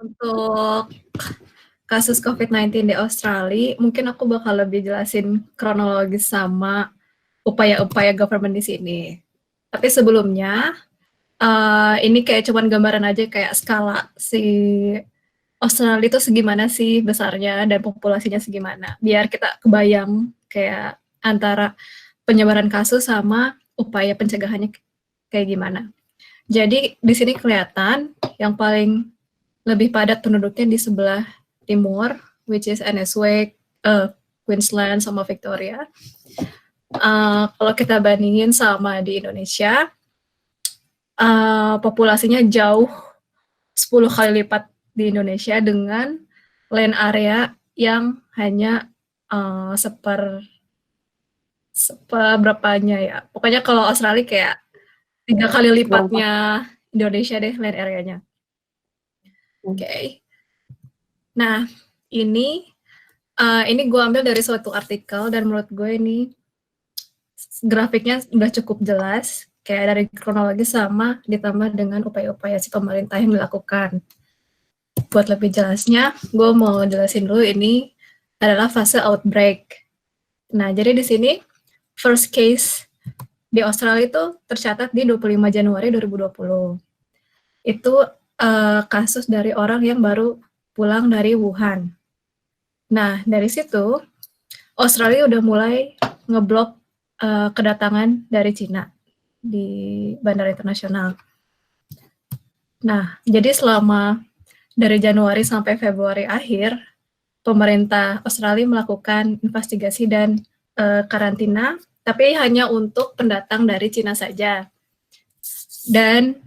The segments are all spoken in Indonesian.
Untuk kasus COVID-19 di Australia, mungkin aku bakal lebih jelasin kronologis sama upaya-upaya government di sini. Tapi sebelumnya, ini kayak cuman gambaran aja kayak skala si Australia itu segimana sih besarnya dan populasinya segimana. Biar kita kebayang kayak antara penyebaran kasus sama upaya pencegahannya kayak gimana. Jadi di sini kelihatan yang paling lebih padat penduduknya di sebelah timur, which is NSW, Queensland sama Victoria. Kalau kita bandingin sama di Indonesia, populasinya jauh 10 kali lipat di Indonesia dengan land area yang hanya seperberapanya ya. Pokoknya kalau Australia kayak 3 kali lipatnya Indonesia deh land areanya. Oke. Nah, ini gue ambil dari suatu artikel dan menurut gue ini grafiknya udah cukup jelas, kayak dari kronologi sama ditambah dengan upaya-upaya si pemerintah yang dilakukan. Buat lebih jelasnya, gue mau jelasin dulu ini adalah fase outbreak. Nah, jadi di sini first case di Australia itu tercatat di 25 Januari 2020. Itu kasus dari orang yang baru pulang dari Wuhan. Nah, dari situ Australia udah mulai ngeblok kedatangan dari Cina di bandara internasional. Nah, jadi selama dari Januari sampai Februari akhir, pemerintah Australia melakukan investigasi dan karantina, tapi hanya untuk pendatang dari Cina saja. Dan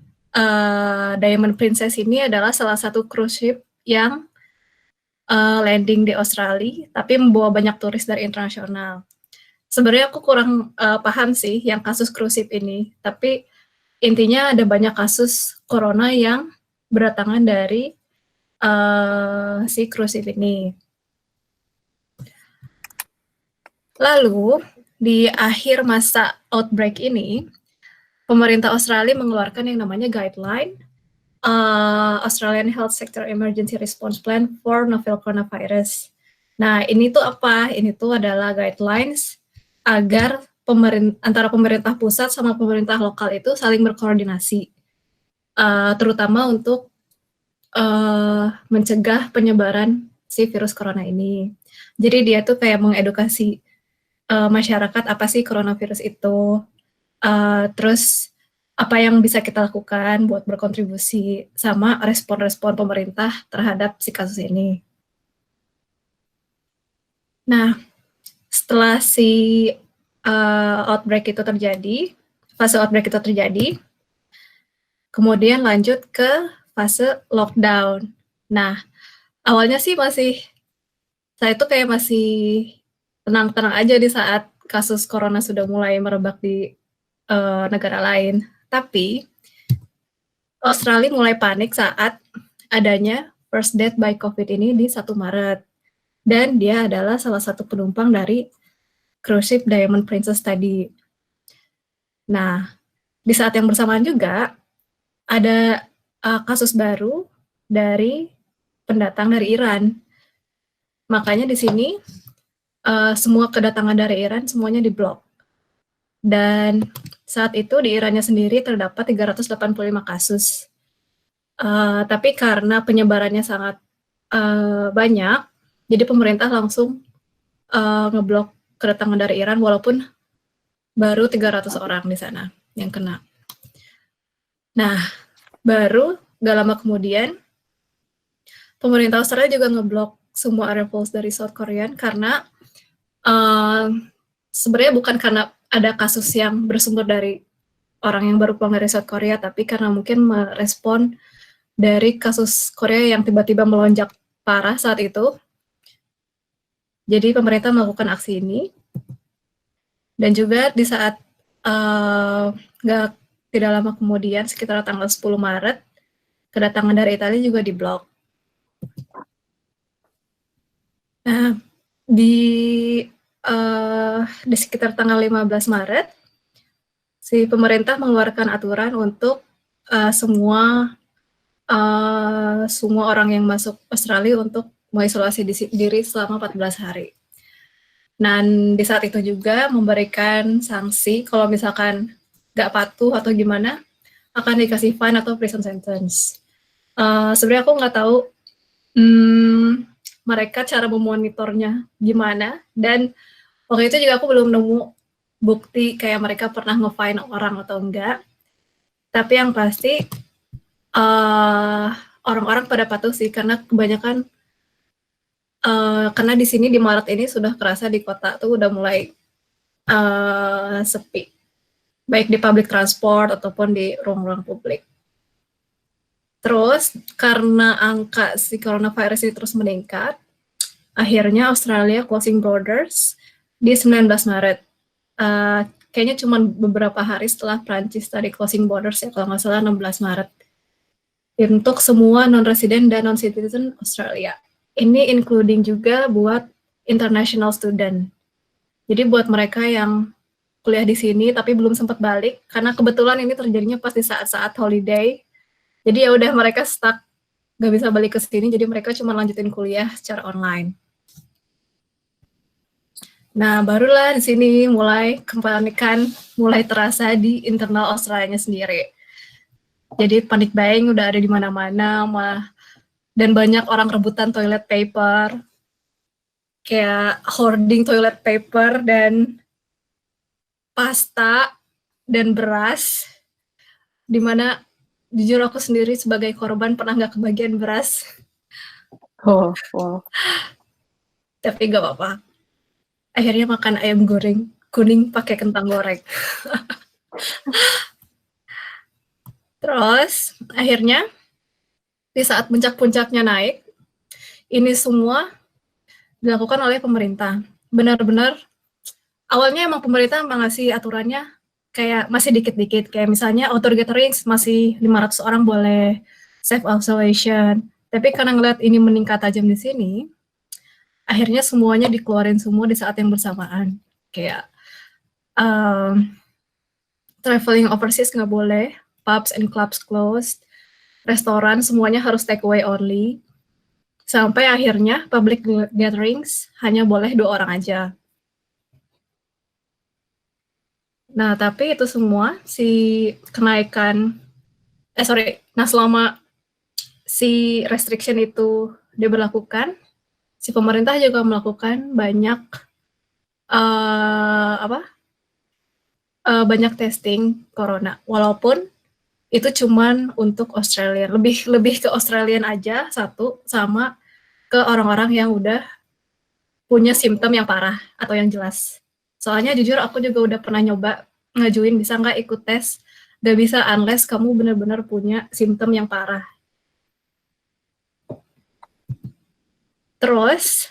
Diamond Princess ini adalah salah satu cruise ship yang landing di Australia, tapi membawa banyak turis dari internasional. Sebenarnya aku kurang paham sih yang kasus cruise ship ini, tapi intinya ada banyak kasus corona yang berdatangan dari si cruise ship ini. Lalu di akhir masa outbreak ini, pemerintah Australia mengeluarkan yang namanya guideline Australian Health Sector Emergency Response Plan for Novel Coronavirus. Nah, ini tuh apa? Ini tuh adalah guidelines agar antara pemerintah pusat sama pemerintah lokal itu saling berkoordinasi, terutama untuk mencegah penyebaran si virus corona ini. Jadi dia tuh kayak mengedukasi masyarakat apa sih coronavirus itu, terus apa yang bisa kita lakukan buat berkontribusi sama respon-respon pemerintah terhadap si kasus ini. Nah, setelah si outbreak itu terjadi, fase outbreak itu terjadi, kemudian lanjut ke fase lockdown. Nah, awalnya sih saya itu kayak masih tenang-tenang aja di saat kasus corona sudah mulai merebak di negara lain. Tapi Australia mulai panik saat adanya first death by COVID ini di 1 Maret. Dan dia adalah salah satu penumpang dari cruise ship Diamond Princess tadi. Nah, di saat yang bersamaan juga ada kasus baru dari pendatang dari Iran. Makanya di sini semua kedatangan dari Iran semuanya diblok. Dan saat itu di Irannya sendiri terdapat 385 kasus. Tapi karena penyebarannya sangat banyak, jadi pemerintah langsung ngeblok kedatangan dari Iran walaupun baru 300 orang di sana yang kena. Nah, baru gak lama kemudian pemerintah Australia juga ngeblok semua arrivals dari South Korea karena sebenarnya bukan karena ada kasus yang bersumber dari orang yang baru pulang dari South Korea, tapi karena mungkin merespon dari kasus Korea yang tiba-tiba melonjak parah saat itu. Jadi pemerintah melakukan aksi ini. Dan juga di saat tidak lama kemudian, sekitar tanggal 10 Maret, kedatangan dari Italia juga diblok. Nah, di sekitar tanggal 15 Maret, si pemerintah mengeluarkan aturan untuk semua semua orang yang masuk Australia untuk mengisolasi diri selama 14 hari. Dan di saat itu juga memberikan sanksi kalau misalkan nggak patuh atau gimana, akan dikasih fine atau prison sentence. Sebenarnya aku nggak tahu mereka cara memonitornya gimana, dan waktu itu juga aku belum nemu bukti kayak mereka pernah nge-fine orang atau enggak. Tapi yang pasti orang-orang pada patuh sih, karena kebanyakan karena di sini di Maret ini sudah kerasa di kota tuh udah mulai sepi, baik di public transport ataupun di ruang-ruang publik. Terus karena angka si coronavirus ini terus meningkat, akhirnya Australia closing borders di 19 Maret. Kayaknya cuma beberapa hari setelah Prancis tadi closing borders ya, kalau nggak salah 16 Maret. Untuk semua non-resident dan non-citizen Australia. Ini including juga buat international student. Jadi buat mereka yang kuliah di sini tapi belum sempat balik, karena kebetulan ini terjadinya pas di saat-saat holiday. Jadi ya udah mereka stuck, nggak bisa balik ke sini, jadi mereka cuma lanjutin kuliah secara online. Nah, barulah di sini mulai kepanikan mulai terasa di internal Australia sendiri. Jadi panic buying udah ada di mana-mana, dan banyak orang rebutan toilet paper, kayak hoarding toilet paper dan pasta dan beras, dimana jujur aku sendiri sebagai korban pernah nggak kebagian beras. Oh, wow. Tapi nggak apa-apa. Akhirnya makan ayam goreng kuning pakai kentang goreng. Terus akhirnya di saat puncak-puncaknya naik, ini semua dilakukan oleh pemerintah. Benar-benar awalnya emang pemerintah ngasih aturannya kayak masih dikit-dikit, kayak misalnya outdoor gatherings masih 500 orang boleh, self isolation. Tapi karena ngeliat ini meningkat tajam di sini, akhirnya semuanya dikeluarin semua di saat yang bersamaan. Kayak traveling overseas nggak boleh, pubs and clubs closed, restoran semuanya harus take away only, sampai akhirnya public gatherings hanya boleh 2 orang aja. Nah, tapi itu semua selama si restriction itu diberlakukan, si pemerintah juga melakukan banyak banyak testing corona, walaupun itu cuman untuk Australian, lebih ke Australian aja satu, sama ke orang-orang yang udah punya simptom yang parah atau yang jelas. Soalnya jujur aku juga udah pernah nyoba ngajuin bisa nggak ikut tes, gak bisa unless kamu benar-benar punya simptom yang parah. Terus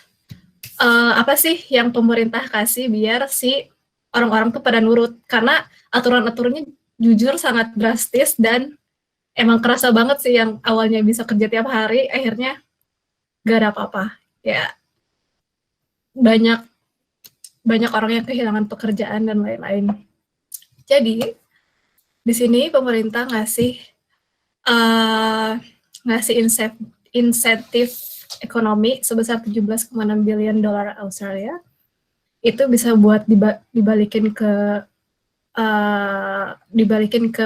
apa sih yang pemerintah kasih biar si orang-orang tuh pada nurut, karena aturan-aturannya jujur sangat drastis dan emang kerasa banget sih, yang awalnya bisa kerja tiap hari akhirnya gak ada apa-apa. Ya banyak orang yang kehilangan pekerjaan dan lain-lain. Jadi di sini pemerintah ngasih insentif ekonomi sebesar 17,6 billion dolar Australia. Itu bisa buat dibalikin ke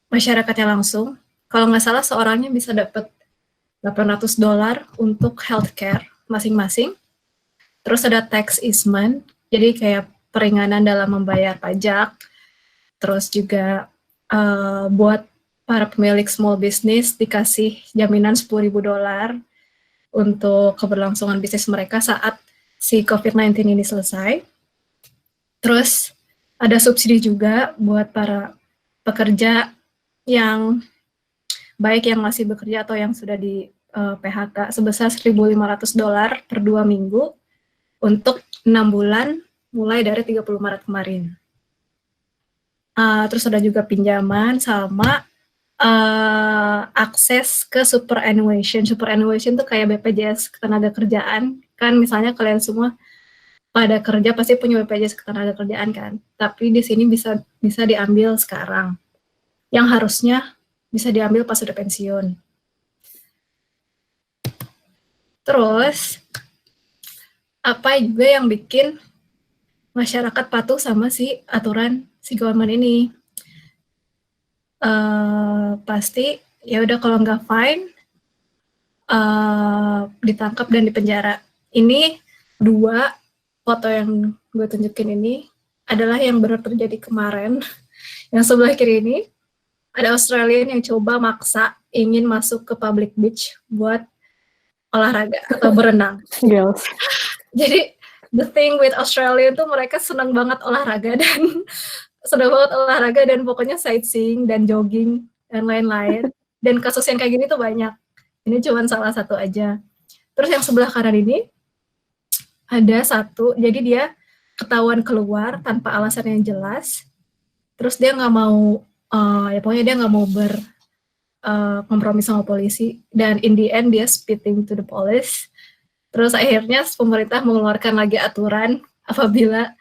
masyarakatnya langsung. Kalau nggak salah seorangnya bisa dapat $800 untuk healthcare masing-masing. Terus ada tax easement, jadi kayak peringanan dalam membayar pajak. Terus juga buat para pemilik small business dikasih jaminan $10.000 untuk keberlangsungan bisnis mereka saat si COVID-19 ini selesai. Terus ada subsidi juga buat para pekerja yang baik yang masih bekerja atau yang sudah di PHK sebesar $1.500 per 2 minggu untuk 6 bulan mulai dari 30 Maret kemarin. Terus ada juga pinjaman sama akses ke superannuation. Superannuation tuh kayak BPJS Ketenagakerjaan. Kan misalnya kalian semua pada kerja pasti punya BPJS Ketenagakerjaan kan. Tapi di sini bisa diambil sekarang. Yang harusnya bisa diambil pas udah pensiun. Terus apa juga yang bikin masyarakat patuh sama si aturan si government ini? Pasti ya udah kalau nggak fine, ditangkap dan dipenjara. Ini 2 foto yang gue tunjukin ini adalah yang benar terjadi kemarin. Yang sebelah kiri ini ada Australian yang coba maksa ingin masuk ke public beach buat olahraga atau berenang. Girls. Jadi the thing with Australia itu mereka senang banget olahraga dan pokoknya sightseeing dan jogging dan lain-lain. Dan kasus yang kayak gini tuh banyak. Ini cuma salah satu aja. Terus yang sebelah kanan ini ada satu, jadi dia ketahuan keluar tanpa alasan yang jelas. Terus dia nggak mau, ya pokoknya dia nggak mau kompromi sama polisi. Dan in the end dia spitting to the police. Terus akhirnya pemerintah mengeluarkan lagi aturan apabila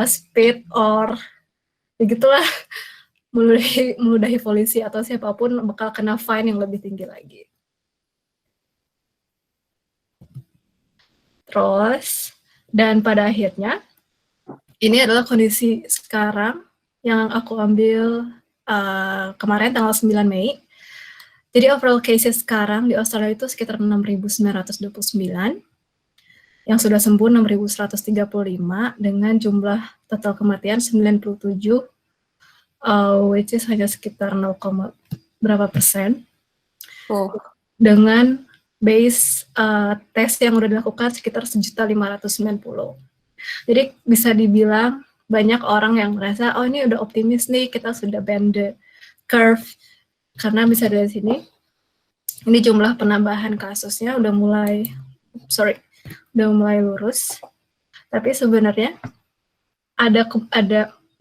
spit or begitulah meludahi polisi atau siapapun bakal kena fine yang lebih tinggi lagi. Terus, dan pada akhirnya, ini adalah kondisi sekarang yang aku ambil kemarin tanggal 9 Mei. Jadi overall cases sekarang di Australia itu sekitar 6.929, yang sudah sembuh 6.135, dengan jumlah total kematian 97, which is hanya sekitar 0, berapa persen. Dengan base tes yang udah dilakukan sekitar 1.590. Jadi bisa dibilang banyak orang yang merasa, oh ini udah optimis nih, kita sudah bend the curve. Karena bisa dari sini, ini jumlah penambahan kasusnya udah mulai lurus. Tapi sebenarnya ada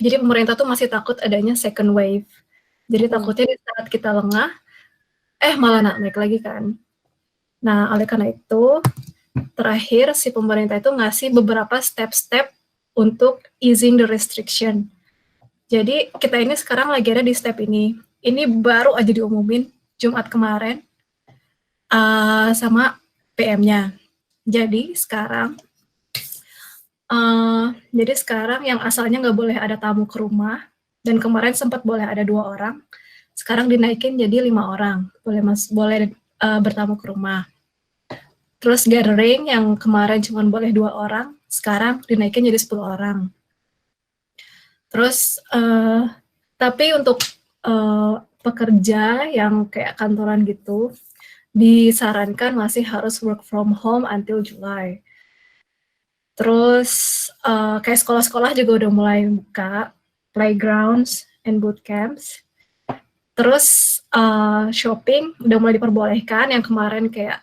jadi pemerintah tuh masih takut adanya second wave. Jadi takutnya di saat kita lengah, malah naik lagi kan. Nah, oleh karena itu, terakhir si pemerintah itu ngasih beberapa step-step untuk easing the restriction. Jadi kita ini sekarang lagi ada di step ini. Ini baru aja diumumin Jumat kemarin sama PM-nya. Jadi sekarang yang asalnya nggak boleh ada tamu ke rumah, dan kemarin sempat boleh ada 2 orang, sekarang dinaikin jadi 5 orang, boleh bertamu ke rumah. Terus gathering yang kemarin cuma boleh 2 orang, sekarang dinaikin jadi 10 orang. Terus, tapi untuk pekerja yang kayak kantoran gitu, disarankan masih harus work from home until July. Terus kayak sekolah-sekolah juga udah mulai buka, playgrounds and boot camps. Terus shopping udah mulai diperbolehkan, yang kemarin kayak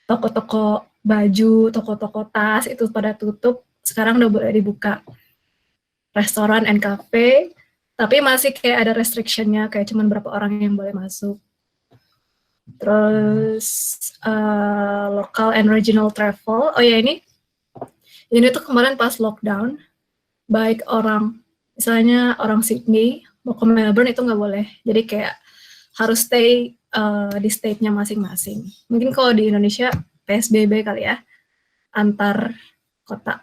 toko-toko baju, toko-toko tas itu pada tutup, sekarang udah boleh dibuka. Restoran and cafe, tapi masih kayak ada restriction-nya, kayak cuman berapa orang yang boleh masuk. Terus local and regional travel, oh ya ini tuh kemarin pas lockdown, baik misalnya orang Sydney mau ke Melbourne itu nggak boleh, jadi kayak harus stay di state-nya masing-masing. Mungkin kalau di Indonesia PSBB kali ya, antar kota.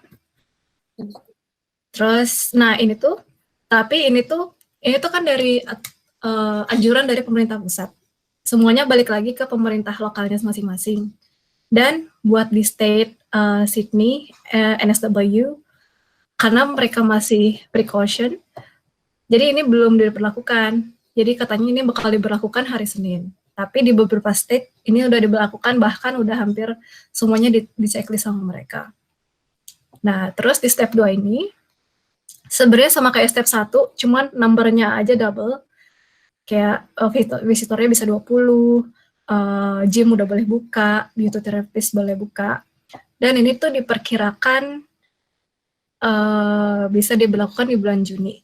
Terus, nah ini tuh kan dari anjuran dari pemerintah pusat. Semuanya balik lagi ke pemerintah lokalnya masing-masing. Dan buat di state Sydney, NSW, karena mereka masih precaution, jadi ini belum diberlakukan. Jadi katanya ini bakal diberlakukan hari Senin. Tapi di beberapa state ini udah diberlakukan, bahkan udah hampir semuanya di checklist sama mereka. Nah, terus di step 2 ini, sebenarnya sama kayak step 1, cuman numbernya aja double. Kayak visitornya bisa 20, gym udah boleh buka, beauty therapist boleh buka. Dan ini tuh diperkirakan bisa diberlakukan di bulan Juni.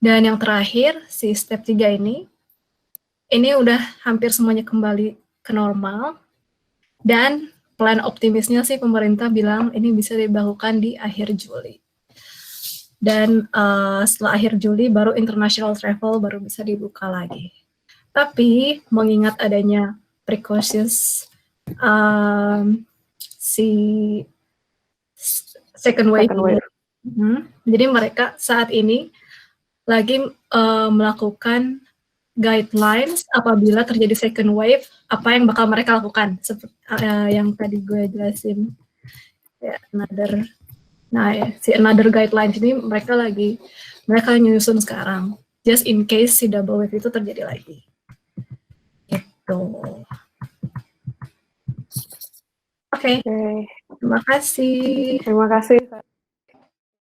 Dan yang terakhir, si step 3 ini udah hampir semuanya kembali ke normal, dan plan optimisnya sih pemerintah bilang ini bisa diberlakukan di akhir Juli. Dan setelah akhir Juli baru international travel baru bisa dibuka lagi. Tapi mengingat adanya precautions si second wave. Jadi mereka saat ini lagi melakukan guidelines apabila terjadi second wave, apa yang bakal mereka lakukan, seperti yang tadi gue jelasin. Ya, si another guidelines ini mereka nyusun sekarang, just in case si double wave itu terjadi lagi. Gitu. Oke. Terima kasih. Terima kasih.